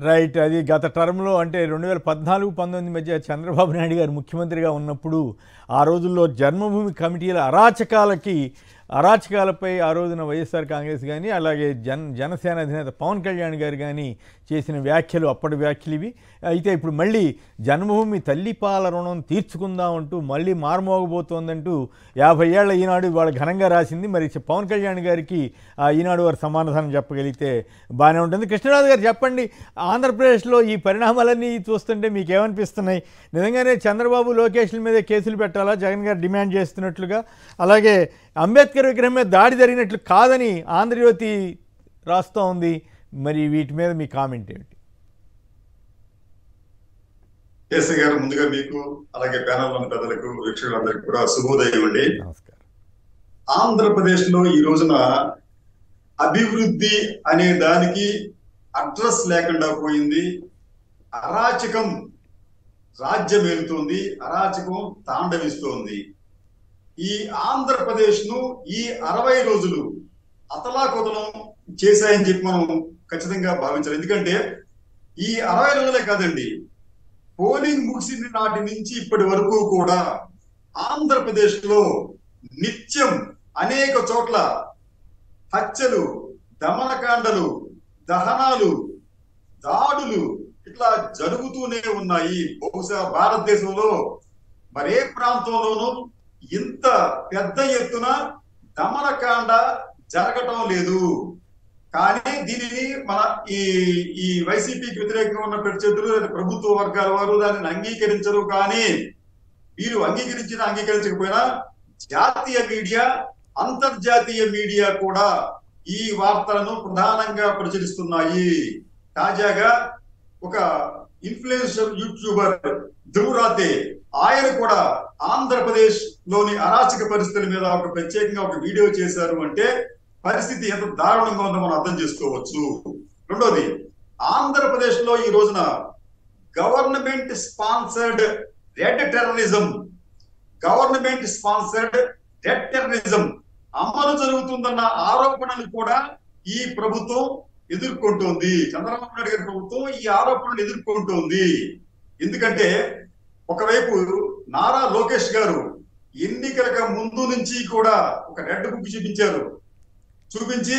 Right. అది గత టర్మ్‌లో అంటే 2014, 19 మధ్య చంద్రబాబు నాయుడు గారు ముఖ్యమంత్రిగా ఉన్నప్పుడు, ఆ రోజుల్లో జన్మభూమి కమిటీల అరాచకాలపై ఆ రోజున వైఎస్ఆర్ కాంగ్రెస్ గానీ, అలాగే జనసేన అధినేత పవన్ కళ్యాణ్ గారు గానీ చేసిన వ్యాఖ్యలు అప్పటి వ్యాఖ్యలు ఇవి. అయితే ఇప్పుడు మళ్ళీ జన్మభూమి తల్లిపాల రుణం తీర్చుకుందాం అంటూ మళ్ళీ మారుమోగబోతోందంటూ 50 ఏళ్ల ఈనాడు ఇవాళ ఘనంగా రాసింది. మరి పవన్ కళ్యాణ్ గారికి ఈనాడు వారు సమాధానం చెప్పగలిగితే బాగానే ఉంటుంది. కృష్ణరాజు గారు చెప్పండి, ఆంధ్రప్రదేశ్లో ఈ పరిణామాలన్నీ చూస్తుంటే మీకు ఏమనిపిస్తున్నాయి? నిజంగానే చంద్రబాబు లోకేష్ల మీద కేసులు పెట్టాలా జగన్ గారు డిమాండ్ చేస్తున్నట్లుగా? అలాగే అంబేద్కర్ విగ్రహం మీద దాడి జరిగినట్లు కాదని ఆంధ్రజ్యోతి రాస్తూ ఉంది. మరి వీటి మీద మీ కామెంట్ ఏమిటి? కేసీ గారు, ముందుగా మీకు అలాగే ప్యానెల్లోని పెద్దలకు వీక్షకులందరికీ కూడా శుభోదయం అండి. నమస్కారం. ఆంధ్రప్రదేశ్ లో ఈ రోజున అభివృద్ధి అనే దానికి అడ్రస్ లేకుండా పోయింది. అరాచకం రాజ్యం వెళుతుంది, అరాచకం తాండవిస్తోంది. ఈ ఆంధ్రప్రదేశ్ ను ఈ 60 రోజులు అతలాకుతలం చేశాయని చెప్పి మనం ఖచ్చితంగా భావించాలి. ఎందుకంటే ఈ 60 రోజులే కాదండి, పోలింగ్ ముగిసిన నాటి నుంచి ఇప్పటి వరకు కూడా ఆంధ్రప్రదేశ్ లో నిత్యం అనేక చోట్ల హత్యలు, దమనకాండలు, దహనాలు, దాడులు ఇట్లా జరుగుతూనే ఉన్నాయి. బహుశా భారతదేశంలో మరే ప్రాంతంలోనూ ఇంత పెద్ద ఎత్తున దమనకాండ జరగటం లేదు. కానీ దీనిని మన ఈ వైసీపీకి వ్యతిరేకంగా ఉన్న ప్రత్యర్థులు లేదా ప్రభుత్వ వర్గాల వారు దానిని అంగీకరించరు. కానీ వీరు అంగీకరించకపోయినా జాతీయ మీడియా, అంతర్జాతీయ మీడియా కూడా ఈ వార్తలను ప్రధానంగా ప్రచురిస్తున్నాయి. తాజాగా ఒక ఇన్ఫ్లుయెన్సర్ యూట్యూబర్ ధ్రువరాతే ఆయన కూడా ఆంధ్రప్రదేశ్ లోని అరాచక పరిస్థితుల మీద ఒక ప్రత్యేకంగా ఒక వీడియో చేశారు. అంటే పరిస్థితి ఎంత దారుణంగా ఉందో మనం అర్థం చేసుకోవచ్చు. రెండోది, ఆంధ్రప్రదేశ్ లో ఈ రోజున గవర్నమెంట్ స్పాన్సర్డ్ రెడ్ టెర్రరిజం అమలు జరుగుతుందన్న ఆరోపణలు కూడా ఈ ప్రభుత్వం ఎదుర్కొంటోంది. చంద్రబాబు నాయుడు గారి ప్రభుత్వం ఈ ఆరోపణలు ఎదుర్కొంటోంది. ఎందుకంటే ఒకవైపు నారా లోకేష్ గారు ఎన్నికలకు ముందు నుంచి కూడా ఒక రెడ్ బుక్ చూపించి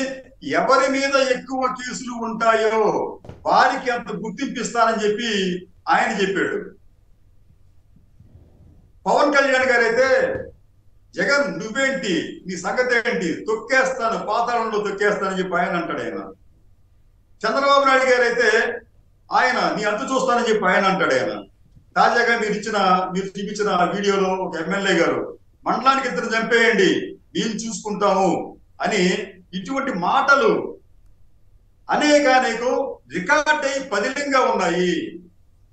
ఎవరి మీద ఎక్కువ కేసులు ఉంటాయో వారికి అంత గుర్తింపిస్తానని చెప్పి ఆయన చెప్పాడు. పవన్ కళ్యాణ్ గారు అయితే, జగన్ నువ్వేంటి, నీ సంగతి ఏంటి, తొక్కేస్తాను, పాతాళంలో తొక్కేస్తానని చెప్పి ఆయన అంటాడు. ఆయన చంద్రబాబు నాయుడు గారు అయితే ఆయన నీ అంత చూస్తానని చెప్పి ఆయన అంటాడు. ఆయన తాజాగా మీరు చూపించిన వీడియోలో ఒక ఎమ్మెల్యే గారు మండలానికి 2 చంపేయండి మేము చూసుకుంటాము అని ఇటువంటి మాటలు అనేక రికార్డ్ అయి పదిలంగా ఉన్నాయి.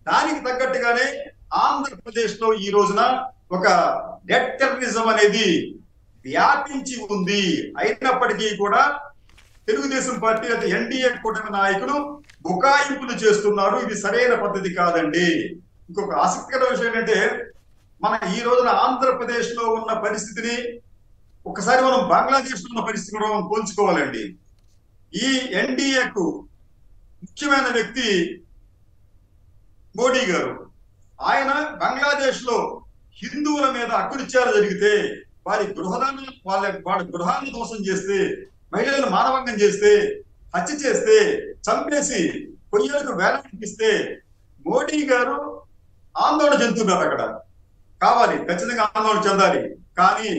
దానికి తగ్గట్టుగానే ఆంధ్రప్రదేశ్ లో ఈ రోజున ఒక డెడ్ టెర్రరిజం అనేది వ్యాపించి ఉంది. అయినప్పటికీ కూడా తెలుగుదేశం పార్టీ లేదా ఎన్డీఏ కూటమి నాయకులు బుకాయింపులు చేస్తున్నారు. ఇది సరైన పద్ధతి కాదండి. ఇంకొక ఆసక్తికర విషయం ఏంటంటే, మన ఈ రోజున ఆంధ్రప్రదేశ్ లో ఉన్న పరిస్థితిని ఒకసారి మనం బంగ్లాదేశ్ లో ఉన్న పరిస్థితి కూడా మనం పోల్చుకోవాలండి. ఈ ఎన్డీఏకు ముఖ్యమైన వ్యక్తి మోడీ గారు. ఆయన బంగ్లాదేశ్ లో హిందువుల మీద అకృత్యాలు జరిగితే వాళ్ళ గృహాన్ని ధ్వంసం చేస్తే, మహిళలను మానవంగం చేస్తే, హత్య చేస్తే, చంపేసి కొయ్యలకు వేలాడిపిస్తే మోడీ గారు ఆందోళన చెందుతున్నారు. అక్కడ కావాలి, ఖచ్చితంగా ఆందోళన చెందాలి. కానీ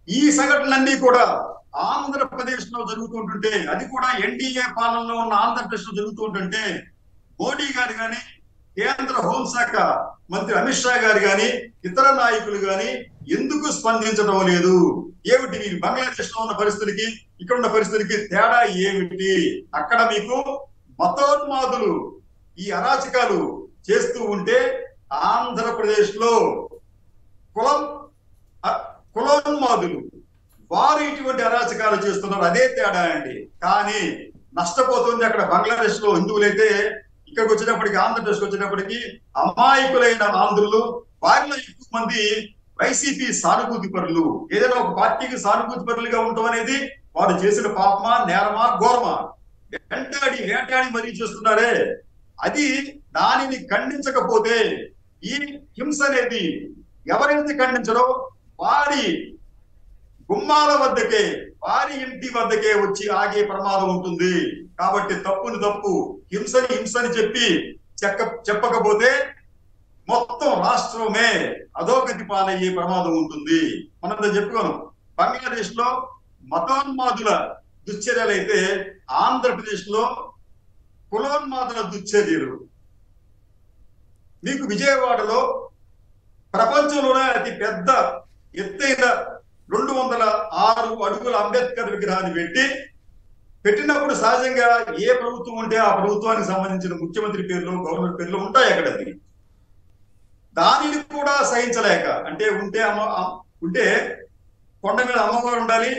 ఈ సంఘటనలన్నీ కూడా ఆంధ్రప్రదేశ్ లో జరుగుతుంటుంటే, అది కూడా ఎన్డీఏ పాలనలో ఉన్న ఆంధ్రప్రదేశ్ లో జరుగుతుంటుంటే మోడీ గారు కానీ, కేంద్ర హోంశాఖ మంత్రి అమిత్ షా గారు కానీ, ఇతర నాయకులు కానీ ఎందుకు స్పందించడం లేదు? ఏమిటి మీరు బంగ్లాదేశ్ లో ఉన్న పరిస్థితులకి ఇక్కడ ఉన్న పరిస్థితులకి తేడా ఏమిటి? అక్కడ మీకు మతోన్మాదులు ఈ అరాచకాలు చేస్తూ ఉంటే, ఆంధ్రప్రదేశ్ లో కులోన్మాదులు వారు ఇటువంటి అరాచకాలు చేస్తున్నారు. అదే తేడా అండి. కానీ నష్టపోతుంది అక్కడ బంగ్లాదేశ్ లో హిందువులైతే, ఇక్కడికి వచ్చేటప్పటికి ఆంధ్రప్రదేశ్ వచ్చేటప్పటికి అమాయకులైన ఆంధ్రులు, వారిలో ఎక్కువ మంది వైసీపీ సానుభూతి పరులు. ఏదైనా ఒక పార్టీకి సానుభూతి పరులుగా ఉండటం అనేది వారు చేసిన పాపమా, నేరమా, ఘోరమా? వేటాడి మరీ చేస్తున్నారే, అది దానిని ఖండించకపోతే ఈ హింస అనేది ఎవరైతే ఖండించరో వారి గుమ్మాల వద్దకే, వారి ఇంటి వద్దకే వచ్చి ఆగే ప్రమాదం ఉంటుంది. కాబట్టి తప్పుని తప్పు, హింసని హింసని చెప్పకపోతే మొత్తం రాష్ట్రమే అధోగతి పాలయ్యే ప్రమాదం ఉంటుంది. మనం చెప్పుకోను, బంగ్లాదేశ్ లో మతోన్మాదుల దుశ్చర్యలు అయితే ఆంధ్రప్రదేశ్ లో కులోన్మాదుల దుశ్చర్యలు. మీకు విజయవాడలో ప్రపంచంలోనే అతి పెద్ద ఎత్తైన 206 అడుగుల అంబేద్కర్ విగ్రహాన్ని పెట్టినప్పుడు సహజంగా ఏ ప్రభుత్వం ఉంటే ఆ ప్రభుత్వానికి సంబంధించిన ముఖ్యమంత్రి పేర్లు, గవర్నర్ పేర్లు ఉంటాయి అక్కడ. దానిని కూడా సహించలేక, అంటే ఉంటే కొండ మీద అమ్మవారు ఉండాలి,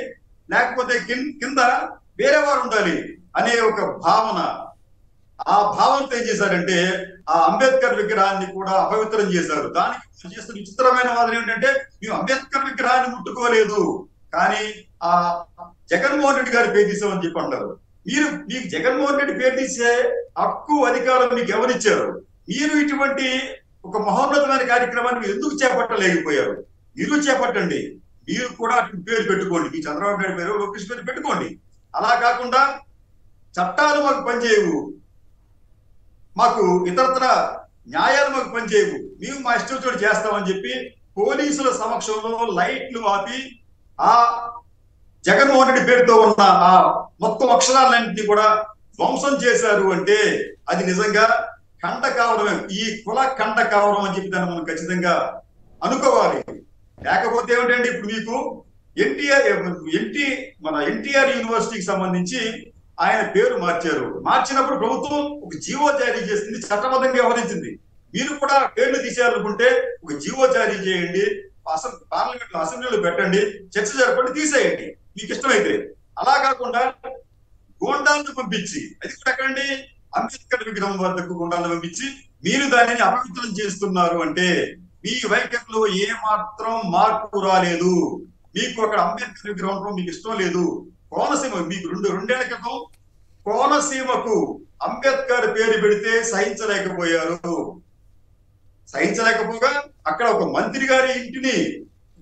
లేకపోతే కింద వేరే వారు ఉండాలి అనే ఒక భావన. ఆ భావనతో ఏం చేశారంటే ఆ అంబేద్కర్ విగ్రహాన్ని కూడా అపవిత్రం చేశారు. దానికి చేస్తున్న విచిత్రమైన వాదన ఏమిటంటే, మేము అంబేద్కర్ విగ్రహాన్ని ముట్టుకోలేదు, కానీ ఆ జగన్మోహన్ రెడ్డి గారి పేరు తీసామని చెప్పి అంటారు. మీకు జగన్మోహన్ రెడ్డి పేరు తీసే హక్కు, అధికారం మీకు ఎవరిచ్చారు? మీరు ఇటువంటి ఒక మహోన్నతమైన కార్యక్రమాన్ని మీరు ఎందుకు చేపట్టలేకపోయారు? మీరు చేపట్టండి, మీరు కూడా అటు పేరు పెట్టుకోండి, మీ చంద్రబాబు నాయుడు పేరు, లోకేష్ పేరు పెట్టుకోండి. అలా కాకుండా చట్టాలు మాకు పనిచేయవు, మాకు ఇతరత్ర న్యాయాలు మాకు పనిచేయవు, మేము మా ఇష్టం చోటు చేస్తామని చెప్పి పోలీసుల సమక్షంలో లైట్లు ఆపి ఆ జగన్మోహన్ రెడ్డి పేరుతో ఉన్న ఆ మొత్తం అక్షరాలన్నింటినీ కూడా ధ్వంసం చేశారు. అంటే అది నిజంగా ఖండ కావడమే, ఈ కుల ఖండ కావడం అని చెప్పి దాన్ని మనం ఖచ్చితంగా అనుకోవాలి. లేకపోతే ఏమిటండి, ఇప్పుడు మీకు ఎన్టీఆర్ యూనివర్సిటీకి సంబంధించి ఆయన పేరు మార్చారు. మార్చినప్పుడు ప్రభుత్వం ఒక జీవో జారీ చేసింది, చట్టబద్ధంగా వ్యవహరించింది. మీరు కూడా పేర్లు తీసేయాలనుకుంటే ఒక జీవో జారీ చేయండి, పార్లమెంట్ లో అసెంబ్లీలో పెట్టండి, చర్చ జరపండి, తీసేయండి మీకు ఇష్టమైతే. అలా కాకుండా గోండాలను పంపించి, అది కూడా ఎక్కడండి, అంబేద్కర్ విగ్రహం వద్దకు గుండాలను పంపించి మీరు దానిని అపవిత్రం చేస్తున్నారు. అంటే మీ వైఖరిలో ఏ మాత్రం మార్పు రాలేదు. మీకు అక్కడ అంబేద్కర్ విగ్రహంలో మీకు ఇష్టం లేదు. కోనసీమ మీకు రెండేళ్ల క్రితం కోనసీమకు అంబేద్కర్ పేరు పెడితే సహించలేకపోయారు. సహించలేకపోగా అక్కడ ఒక మంత్రి గారి ఇంటిని,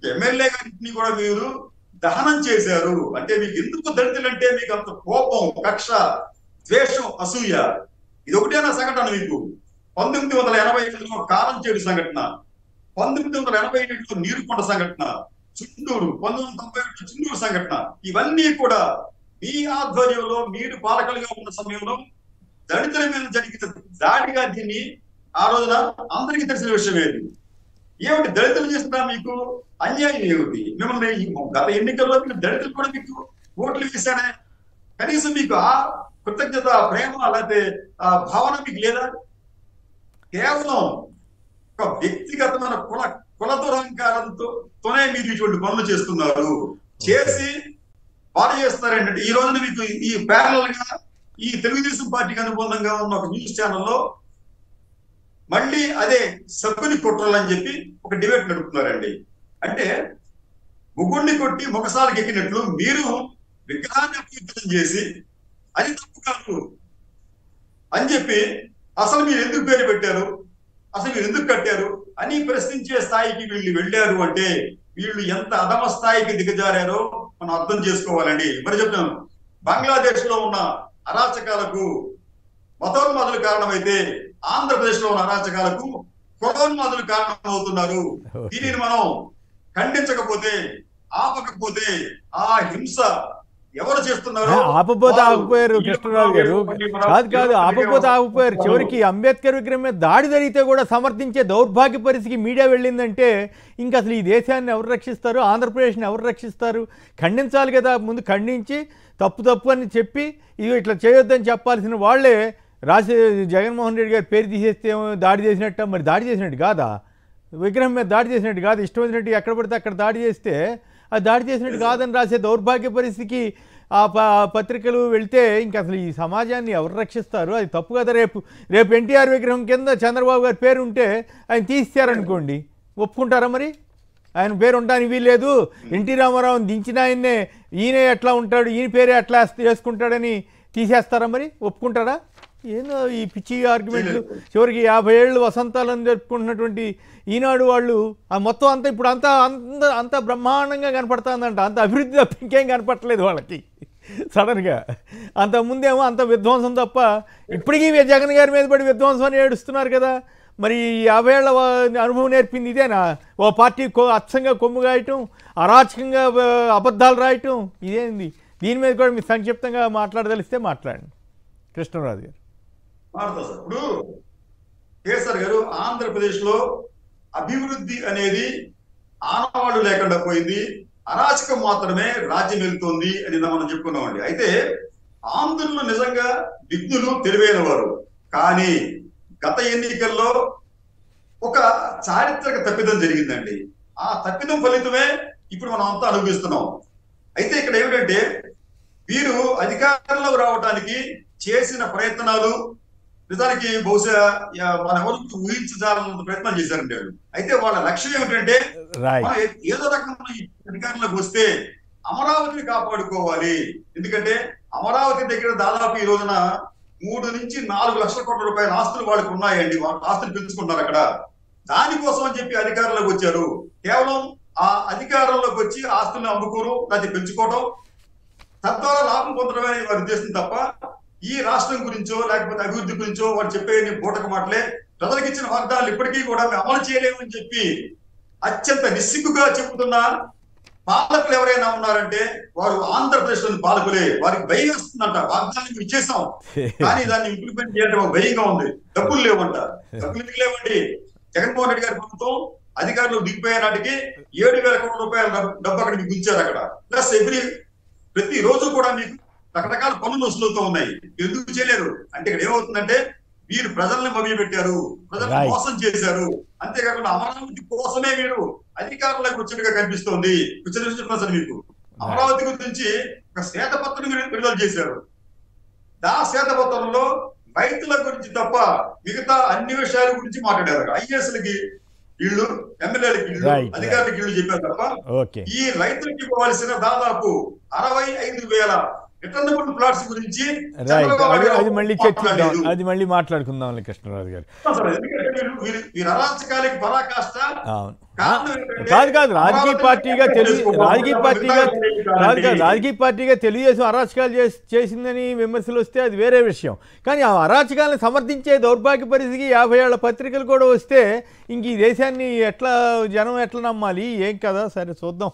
ఎమ్మెల్యే గారి ఇంటిని కూడా మీరు దహనం చేశారు. అంటే మీకు ఎందుకు దళితులంటే మీకు అంత కోపం, కక్ష, ద్వేషం, అసూయ? ఇది ఒకటేనా సంఘటన మీకు? 1985లో కారంచేడు సంఘటన, 1987లో నీరుకొండ సంఘటన, చుండూరు, 1991 చుండూరు సంఘటన, ఇవన్నీ కూడా మీ ఆధ్వర్యంలో మీరు పాలకులుగా ఉన్న సమయంలో దళితుల మీద జరిగిన దాడిగా దీన్ని ఆ రోజున అందరికీ తెలిసిన విషయం ఏది? ఏమిటి దళితులు చేస్తున్నా మీకు అన్యాయం ఏమిటి? మిమ్మల్ని గత ఎన్నికల్లో మీరు దళితులు కూడా మీకు ఓట్లు వేశారే, కనీసం మీకు ఆ కృతజ్ఞత, ప్రేమ, లేకపోతే ఆ భావన మీకు లేదా? కేవలం ఒక వ్యక్తిగతమైన కుల దురహంకారంతోనే మీరు ఇటువంటి పనులు చేస్తున్నారు. చేసి బాగా చేస్తున్నారు ఏంటంటే, ఈ రోజున మీకు ఈ ప్యారలల్ గా ఈ తెలుగుదేశం పార్టీకి అనుబంధంగా ఉన్న ఒక న్యూస్ ఛానల్లో మళ్ళీ అదే సబ్బుని కొట్టాలని చెప్పి ఒక డిబేట్ నడుపుతున్నారండి. అంటే ముగ్గుడిని కొట్టి మొగసాలకు ఎక్కినట్లు మీరు విగ్రహాన్ని అపవిత్రం చేసి అది తప్పు కాదు అని చెప్పి, అసలు మీరు ఎందుకు పేరు పెట్టారు, అసలు మీరు ఎందుకు కట్టారు అని ప్రశ్నించే స్థాయికి వీళ్ళు వెళ్ళారు. అంటే వీళ్ళు ఎంత అధమ స్థాయికి దిగజారారో మనం అర్థం చేసుకోవాలండి. మరి చెప్తాను, బంగ్లాదేశ్ లో ఉన్న అరాచకాలకు మతోన్మాదులు కారణమైతే ఆంధ్రప్రదేశ్ లో ఉన్న అరాచకాలకు కులోన్మాదులు కారణం అవుతున్నారు. దీనిని మనం ఖండించకపోతే, ఆపకపోతే ఆ హింస ఎవరు చేస్తున్నారు? ఆపపోతే ఆగిపోయారు కృష్ణరాజు గారు. కాదు ఆపపోతే ఆగిపోయారు. చివరికి అంబేద్కర్ విగ్రహం మీద దాడి జరిగితే కూడా సమర్థించే దౌర్భాగ్య పరిస్థితికి మీడియా వెళ్ళిందంటే ఇంకా అసలు ఈ దేశాన్ని ఎవరు రక్షిస్తారు? ఆంధ్రప్రదేశ్ని ఎవరు రక్షిస్తారు? ఖండించాలి కదా, ముందు ఖండించి తప్పు అని చెప్పి ఇది ఇట్లా చేయొద్దని చెప్పాల్సిన వాళ్ళే జగన్మోహన్ రెడ్డి గారి పేరు తీసేస్తే దాడి చేసినట్ట. మరి దాడి చేసినట్టు కాదా? విగ్రహం మీద దాడి చేసినట్టు కాదు. ఇష్టం వచ్చినట్టు ఎక్కడ పడితే అక్కడ దాడి చేస్తే అది దాడి చేసినట్టు కాదని రాసే దౌర్భాగ్య పరిస్థితికి ఆ పత్రికలు వెళ్తే ఇంకా అసలు ఈ సమాజాన్ని ఎవరు రక్షిస్తారు? అది తప్పు కదా. రేపు ఎన్టీఆర్ విగ్రహం కింద చంద్రబాబు గారి పేరు ఉంటే ఆయన తీసేశారనుకోండి, ఒప్పుకుంటారా? మరి ఆయన పేరు ఉండడానికి వీల్లేదు, ఎన్టీ రామారావుని దించిన ఈయనే ఎట్లా ఉంటాడు, ఈయన పేరే ఎట్లా వేసుకుంటాడని తీసేస్తారా మరి? ఒప్పుకుంటారా? ఏందో ఈ పిచ్చి ఆర్గ్యుమెంట్లు. చివరికి 50 ఏళ్ళు వసంతాలను జరుపుకుంటున్నటువంటి ఈనాడు వాళ్ళు ఆ మొత్తం అంతా ఇప్పుడు అంత బ్రహ్మాండంగా కనపడుతుందంట. అంత అభివృద్ధి తప్ప ఇంకేం కనపడలేదు వాళ్ళకి సడన్గా. అంతకుముందేమో అంత విధ్వంసం తప్ప, ఇప్పటికీ జగన్ గారి మీద పడి విధ్వంసం అని ఏడుస్తున్నారు కదా. మరి 50 ఏళ్ల అనుభవం నేర్పింది ఇదేనా? ఓ పార్టీ అచ్చంగా కొమ్ము గాయటం, అరాచకంగా అబద్ధాలు రాయటం, ఇదేంది? దీని మీద కూడా మీరు సంక్షిప్తంగా మాట్లాడదలిస్తే మాట్లాడండి కృష్ణరాజు గారు. ఇప్పుడు కేసీఆర్ గారు ఆంధ్రప్రదేశ్లో అభివృద్ధి అనేది ఆనవాళ్లు లేకుండా పోయింది, అరాచకం మాత్రమే రాజ్యం వెళ్తుంది అని మనం చెప్పుకున్నామండి. అయితే ఆంధ్రులు నిజంగా విఘ్నులు, తెలివైన వారు. కానీ గత ఎన్నికల్లో ఒక చారిత్రక తప్పిదం జరిగిందండి. ఆ తప్పిదం ఫలితమే ఇప్పుడు మనం అంతా అనుభవిస్తున్నాం. అయితే ఇక్కడ ఏమిటంటే, వీరు అధికారంలో రావడానికి చేసిన ప్రయత్నాలు నిజానికి బహుశా మన ఎవరికి ఊహించాలన్నంత ప్రయత్నం చేశారండి వాళ్ళు. అయితే వాళ్ళ లక్ష్యం ఏమిటంటే, మనం ఏదో రకంగా అధికారంలోకి వస్తే అమరావతిని కాపాడుకోవాలి. ఎందుకంటే అమరావతి దగ్గర దాదాపు ఈ రోజున 3 నుంచి 4 లక్షల కోట్ల రూపాయల ఆస్తులు వాళ్ళకి ఉన్నాయండి. వాళ్ళ ఆస్తులు పెంచుకుంటారు అక్కడ. దానికోసం అని చెప్పి అధికారంలోకి వచ్చారు. కేవలం ఆ అధికారంలోకి వచ్చి ఆస్తులను అమ్ముకోరు, అది పెంచుకోవడం, తద్వారా లాభం పొందడమే వారి ఉద్దేశం తప్ప ఈ రాష్ట్రం గురించో లేకపోతే అభివృద్ధి గురించో వారు చెప్పే బూటక మాటలే. ప్రజలకు ఇచ్చిన వాగ్దానాలు ఇప్పటికీ కూడా మేము అమలు చేయలేమని చెప్పి అత్యంత నిస్సిగ్గుగా చెబుతున్న పాలకులు ఎవరైనా ఉన్నారంటే వారు ఆంధ్రప్రదేశ్ లోని పాలకులే. వారికి భయం వస్తుందంట. వాగ్దానం ఇచ్చేసాం కానీ దాన్ని ఇంప్లిమెంట్ చేయడం భయంగా ఉంది. డబ్బులు లేవంట. డబ్బులు ఎందుకు లేవండి? జగన్మోహన్ రెడ్డి గారి ప్రభుత్వం అధికారులు దిగిపోయే నాటికి 7,000 కోట్ల రూపాయల డబ్బు అక్కడ మీకు ఉంచారు అక్కడ. ప్లస్ ప్రతి రోజు కూడా మీకు రకరకాల పనులు వసూలుతూ ఉన్నాయి. ఎందుకు చేయలేరు అంటే ఇక్కడ ఏమవుతుందంటే, వీరు ప్రజల్ని మభ్య పెట్టారు, ప్రజలను మోసం చేశారు. అంతేకాకుండా అమరావతి కోసమే వీరు అధికారులకు వచ్చినట్టుగా కనిపిస్తోంది. మీకు అమరావతి గురించి ఒక శ్వేతపత్రం విడుదల చేశారు. ఆ శ్వేతపత్రంలో రైతుల గురించి తప్ప మిగతా అన్ని విషయాల గురించి మాట్లాడారు. ఐఏఎస్లకి ఇళ్ళు, ఎమ్మెల్యేలకి ఇళ్ళు, అధికారులకి ఇళ్ళు చెప్పారు తప్ప ఈ రైతులకి ఇవ్వవలసిన దాదాపు 65,000 రిటర్నబుల్ ప్లాట్స్ గురించి అది మళ్ళీ చర్చిద్దాం, అది మళ్ళీ మాట్లాడుకుందాం కృష్ణరాజు గారు. అరాచకాలకి పరాకాష్ట కాదు రాజకీయ పార్టీగా తెలుగుదేశం అరాచకాలు చేసిందని విమర్శలు వస్తే అది వేరే విషయం. కానీ ఆ అరాచకాలను సమర్థించే దౌర్భాగ్య పరిస్థితికి 50 ఏళ్ల పత్రికలు కూడా వస్తే ఇంక ఈ దేశాన్ని జనం ఎట్లా నమ్మాలి? ఏం కదా. సరే చూద్దాం.